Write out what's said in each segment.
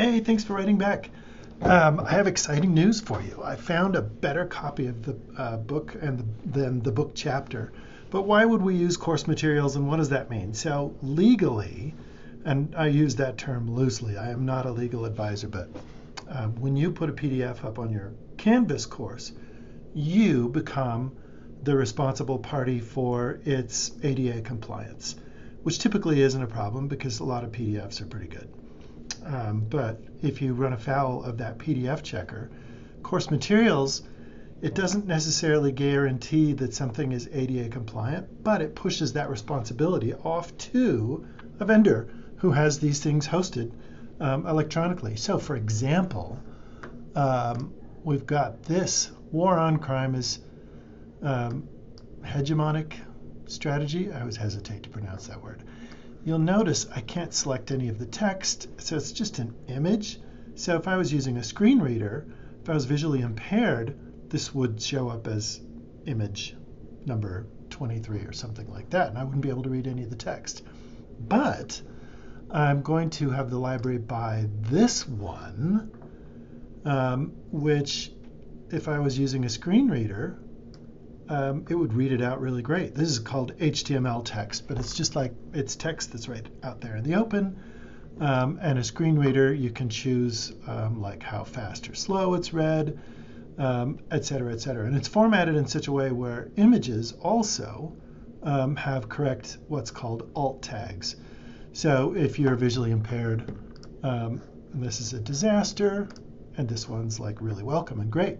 Hey, thanks for writing back. I have exciting news for you. I found a better copy of the book than the book chapter. But why would we use course materials, and what does that mean? So legally, and I use that term loosely, I am not a legal advisor, but when you put a PDF up on your Canvas course, you become the responsible party for its ADA compliance, which typically isn't a problem because a lot of PDFs are pretty good. But if you run afoul of that PDF checker, course materials, it doesn't necessarily guarantee that something is ADA compliant, but it pushes that responsibility off to a vendor who has these things hosted electronically. So for example, we've got this war on crime is hegemonic strategy. I always hesitate to pronounce that word. You'll notice I can't select any of the text, so it's just an image. So if I was using a screen reader, if I was visually impaired, this would show up as image number 23 or something like that, and I wouldn't be able to read any of the text. But I'm going to have the library buy this one, which if I was using a screen reader, it would read it out really great. This is called HTML text, but it's just like it's text that's right out there in the open. And a screen reader, you can choose like how fast or slow it's read, et cetera, et cetera. And it's formatted in such a way where images also have correct what's called alt tags. So if you're visually impaired, and this is a disaster, and this one's like really welcome and great.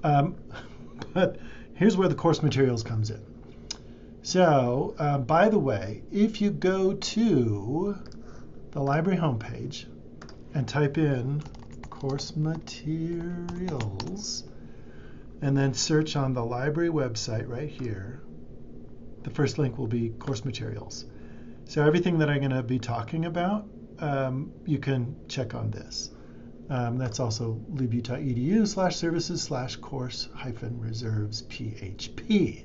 But here's where the course materials comes in. So, by the way, if you go to the library homepage and type in course materials and then search on the library website right here, the first link will be course materials. So everything that I'm going to be talking about, you can check on this. That's also libutah.edu/services/course-reserves PHP.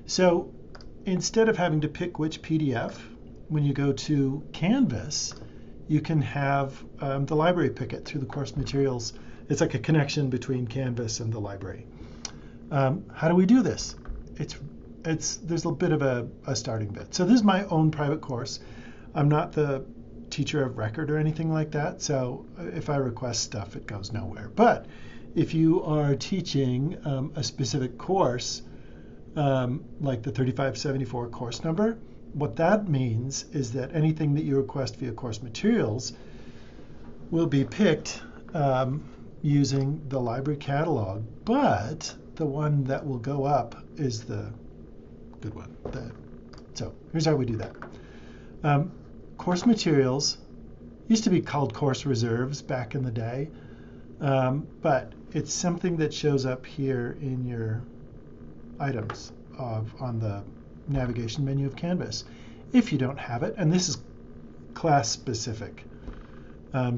So instead of having to pick which PDF, when you go to Canvas, you can have the library pick it through the course materials. It's like a connection between Canvas and the library. How do we do this? There's a bit of a starting bit. So this is my own private course. I'm not the teacher of record or anything like that, so if I request stuff, it goes nowhere. But if you are teaching a specific course, like the 3574 course number, what that means is that anything that you request via course materials will be picked using the library catalog, but the one that will go up is the good one. So here's how we do that. Course materials used to be called course reserves back in the day, but it's something that shows up here in your items on the navigation menu of Canvas. If you don't have it, and this is class specific,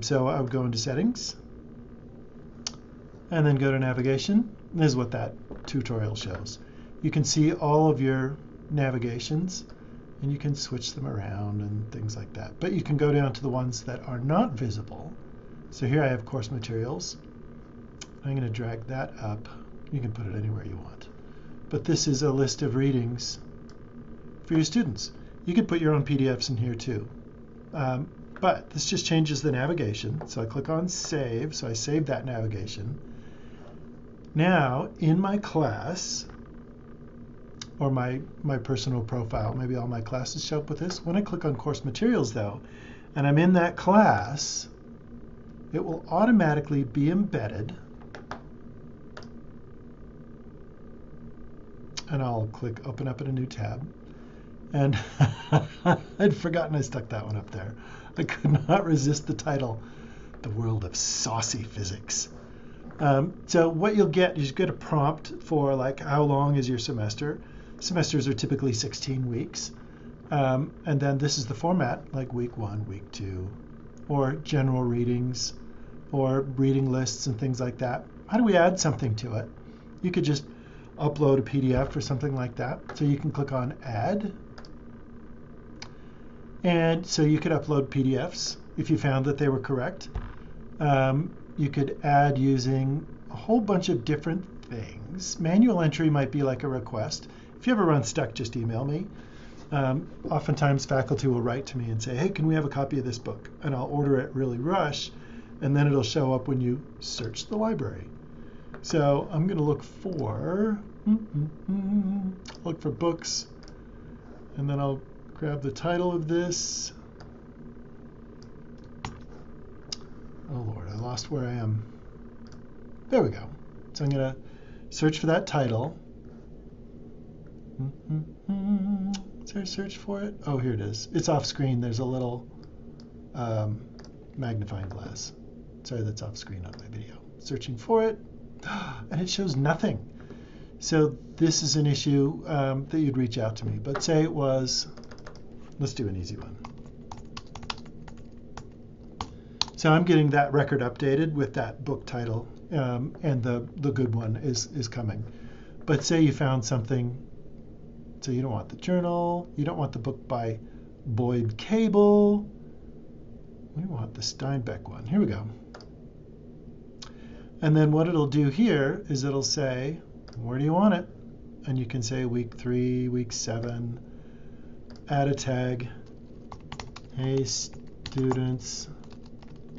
so I would go into settings and then go to navigation. This is what that tutorial shows. You can see all of your navigations, and you can switch them around and things like that. But you can go down to the ones that are not visible. So here I have course materials. I'm going to drag that up. You can put it anywhere you want. But this is a list of readings for your students. You could put your own PDFs in here too. But this just changes the navigation. So I click on save. So I save that navigation. Now in my class, or my personal profile, maybe all my classes show up with this. When I click on course materials though, and I'm in that class, it will automatically be embedded. And I'll click open up in a new tab. And I'd forgotten I stuck that one up there. I could not resist the title, The World of Saucy Physics. So what you'll get is you get a prompt for like how long is your semester. Semesters are typically 16 weeks. And then this is the format, like week 1, week 2, or general readings, or reading lists and things like that. How do we add something to it? You could just upload a PDF or something like that. So you can click on Add. And so you could upload PDFs if you found that they were correct. You could add using a whole bunch of different things. Manual entry might be like a request. If you ever run stuck, just email me. Oftentimes faculty will write to me and say, hey, can we have a copy of this book? And I'll order it really rush, and then it'll show up when you search the library. So I'm going to look for books, and then I'll grab the title of this. Oh Lord, I lost where I am. There we go. So I'm going to search for that title. Is there a search for it? Oh, here it is. It's off screen. There's a little magnifying glass. Sorry, that's off screen on my video. Searching for it, and it shows nothing. So this is an issue that you'd reach out to me. But say it was, let's do an easy one. So I'm getting that record updated with that book title, and the good one is coming. But say you found something, so you don't want the journal, you don't want the book by Boyd Cable, we want the Steinbeck one. Here we go. And then what it'll do here is it'll say, where do you want it? And you can say week 3, week 7, add a tag, hey students,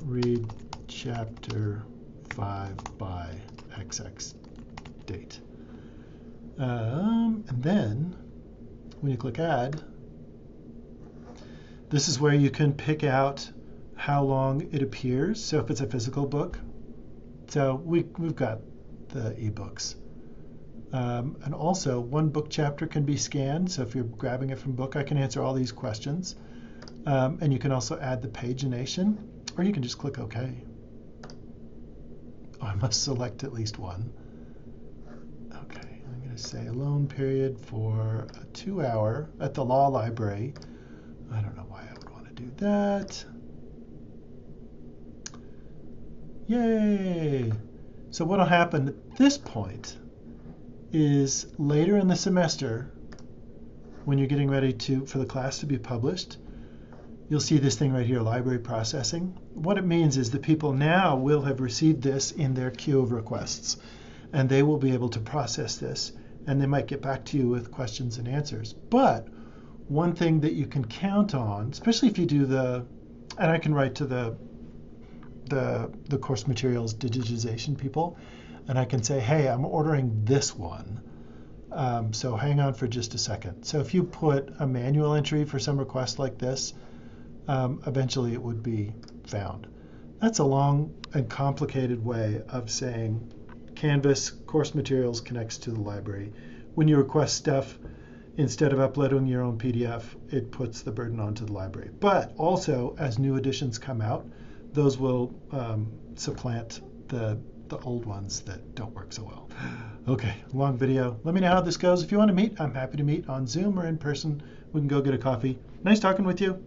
read chapter 5 by XX date. And then when you click add, this is where you can pick out how long it appears. So if it's a physical book, so we've got the ebooks. And also one book chapter can be scanned. So if you're grabbing it from book, I can answer all these questions. And you can also add the pagination, or you can just click OK. Oh, I must select at least one. Okay, I'm going to say a loan period for a 2-hour at the law library. I don't know why I would want to do that. Yay! So what will happen at this point is later in the semester, when you're getting ready for the class to be published, you'll see this thing right here, library processing. What it means is the people now will have received this in their queue of requests, and they will be able to process this, and they might get back to you with questions and answers. But one thing that you can count on, especially if you do and I can write to the course materials digitization people, and I can say, hey, I'm ordering this one. So hang on for just a second. So if you put a manual entry for some request like this, eventually it would be found. That's a long and complicated way of saying Canvas course materials connects to the library. When you request stuff, instead of uploading your own PDF, it puts the burden onto the library. But also, as new editions come out, those will supplant the old ones that don't work so well. Okay, long video. Let me know how this goes. If you want to meet, I'm happy to meet on Zoom or in person. We can go get a coffee. Nice talking with you.